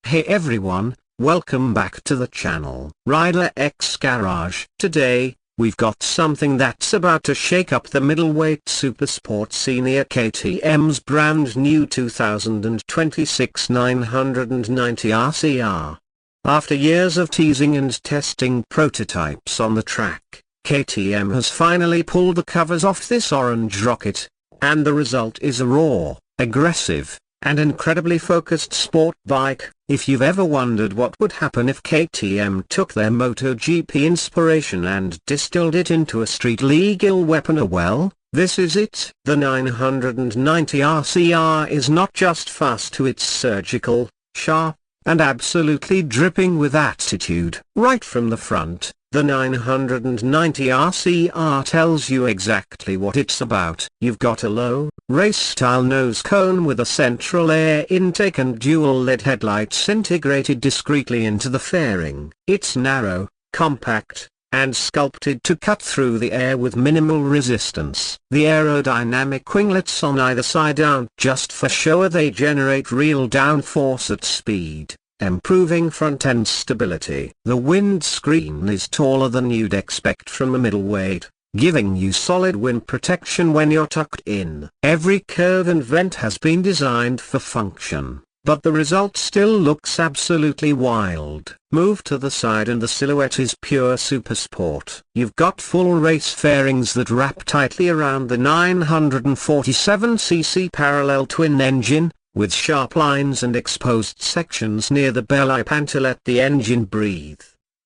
Hey everyone, welcome back to the channel Rider X Garage. Today, we've got something that's about to shake up the middleweight supersport scene here. KTM's brand new 2026 990 RCR. After years of teasing and testing prototypes on the track, KTM has finally pulled the covers off this orange rocket, and the result is a raw, aggressive, and incredibly focused sport bike. If you've ever wondered what would happen if KTM took their MotoGP inspiration and distilled it into a street-legal weapon, well, this is it. The 990 RCR is not just fast, it's surgical, sharp, and absolutely dripping with attitude. Right from the front, the 990 RCR tells you exactly what it's about. You've got a low, race-style nose cone with a central air intake and dual LED headlights integrated discreetly into the fairing. It's narrow, compact, and sculpted to cut through the air with minimal resistance. The aerodynamic winglets on either side aren't just for show, they generate real downforce at speed, improving front-end stability. The windscreen is taller than you'd expect from a middleweight, giving you solid wind protection when you're tucked in. Every curve and vent has been designed for function, but the result still looks absolutely wild. Move to the side and the silhouette is pure supersport. You've got full race fairings that wrap tightly around the 947cc parallel twin engine, with sharp lines and exposed sections near the belly pan to let the engine breathe.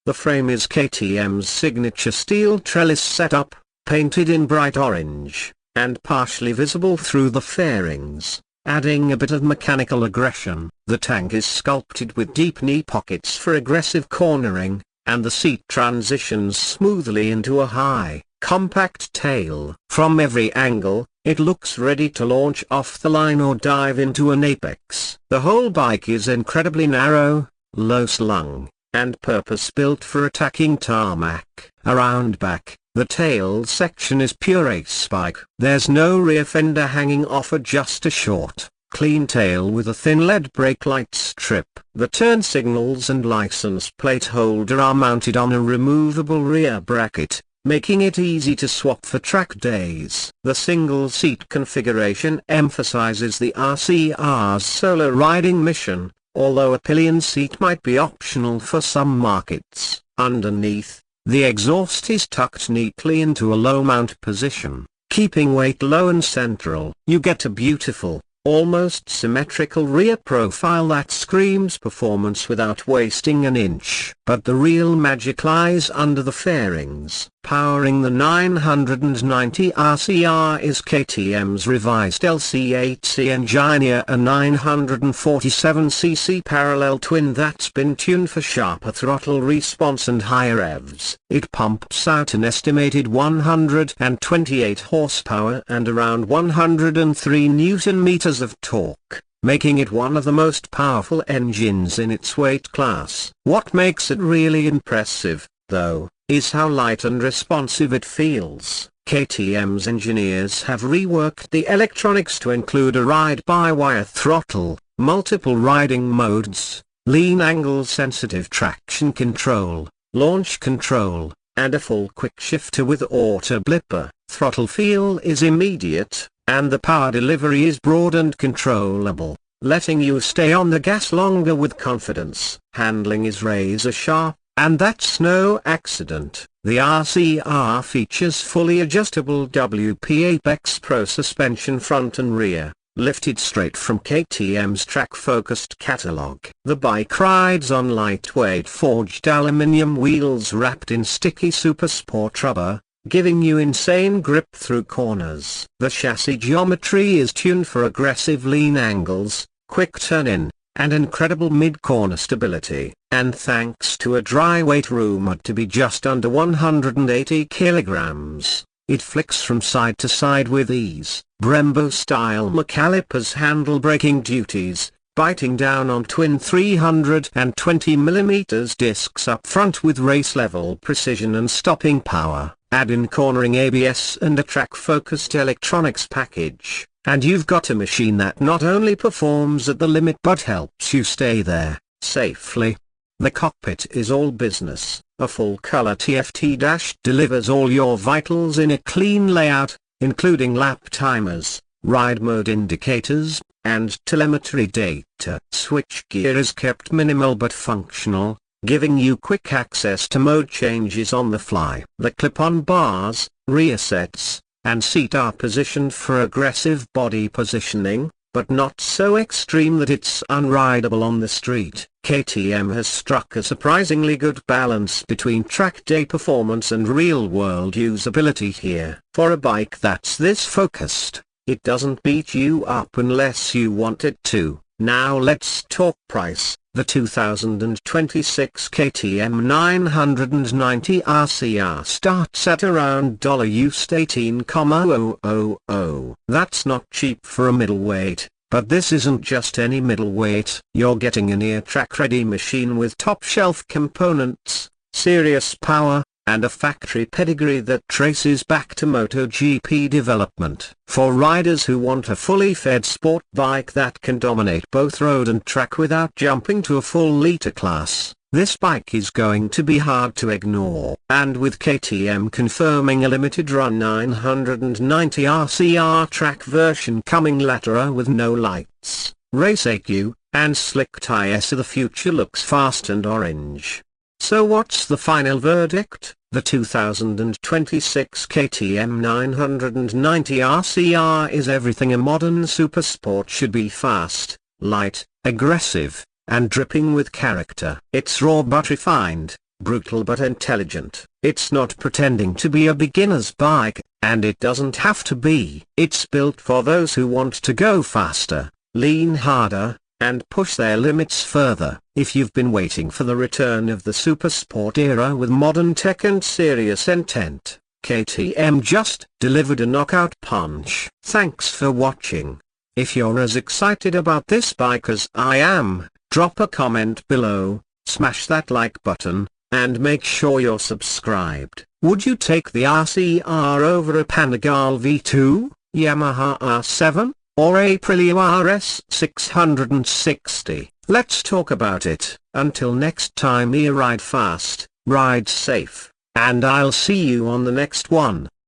The frame is KTM's signature steel trellis setup, painted in bright orange, and partially visible through the fairings, adding a bit of mechanical aggression. The tank is sculpted with deep knee pockets for aggressive cornering, and the seat transitions smoothly into a high, compact tail. From every angle, it looks ready to launch off the line or dive into an apex. The whole bike is incredibly narrow, low-slung, and purpose-built for attacking tarmac. Around back, the tail section is pure race bike. There's no rear fender hanging off, just a short, clean tail with a thin LED brake light strip. The turn signals and license plate holder are mounted on a removable rear bracket, making it easy to swap for track days. The single-seat configuration emphasizes the RCR's solo riding mission, although a pillion seat might be optional for some markets. Underneath, the exhaust is tucked neatly into a low-mount position, keeping weight low and central. You get a beautiful, almost symmetrical rear profile that screams performance without wasting an inch. But the real magic lies under the fairings. Powering the 990 RCR is KTM's revised LC8C engine, a 947cc parallel twin that's been tuned for sharper throttle response and higher revs. It pumps out an estimated 128 horsepower and around 103 Nm of torque, making it one of the most powerful engines in its weight class. What makes it really impressive, though, is how light and responsive it feels. KTM's engineers have reworked the electronics to include a ride-by-wire throttle, multiple riding modes, lean angle sensitive traction control, launch control, and a full quick shifter with auto blipper. Throttle feel is immediate, and the power delivery is broad and controllable, letting you stay on the gas longer with confidence. Handling is razor sharp, and that's no accident. The RCR features fully adjustable WP Apex Pro suspension front and rear, lifted straight from KTM's track-focused catalog. The bike rides on lightweight forged aluminium wheels wrapped in sticky supersport rubber, giving you insane grip through corners. The chassis geometry is tuned for aggressive lean angles, quick turn-in, and incredible mid-corner stability. And thanks to a dry weight rumored to be just under 180 kilograms, it flicks from side to side with ease. Brembo-style calipers handle braking duties, biting down on twin 320mm discs up front with race-level precision and stopping power. Add in cornering ABS and a track-focused electronics package, and you've got a machine that not only performs at the limit but helps you stay there. safely. The cockpit is all business. A full-color TFT dash delivers all your vitals in a clean layout, including lap timers, ride mode indicators, and telemetry data. Switchgear is kept minimal but functional, giving you quick access to mode changes on the fly. The clip-on bars, rear sets, and seat are positioned for aggressive body positioning, but not so extreme that it's unrideable on the street. KTM has struck a surprisingly good balance between track day performance and real-world usability here. For a bike that's this focused, it doesn't beat you up unless you want it to. Now let's talk price. The 2026 KTM 990 RCR starts at around $18,000. That's not cheap for a middleweight, but this isn't just any middleweight. You're getting a near track-ready machine with top-shelf components, serious power, and a factory pedigree that traces back to MotoGP development. For riders who want a fully fed sport bike that can dominate both road and track without jumping to a full liter class, this bike is going to be hard to ignore. And with KTM confirming a limited run 990 RCR track version coming later with no lights, race EQ, and slick tires, the future looks fast and orange. So what's the final verdict? The 2026 KTM 990 RCR is everything a modern supersport should be: fast, light, aggressive, and dripping with character. It's raw but refined, brutal but intelligent. It's not pretending to be a beginner's bike, and it doesn't have to be. It's built for those who want to go faster, lean harder, and push their limits further. If you've been waiting for the return of the supersport era with modern tech and serious intent, KTM just delivered a knockout punch. Thanks for watching. If you're as excited about this bike as I am, drop a comment below, smash that like button, and make sure you're subscribed. Would you take the RCR over a Panigale V2, Yamaha R7? Or Aprilia RS 660? Let's talk about it. Until next time, ride fast, ride safe, and I'll see you on the next one.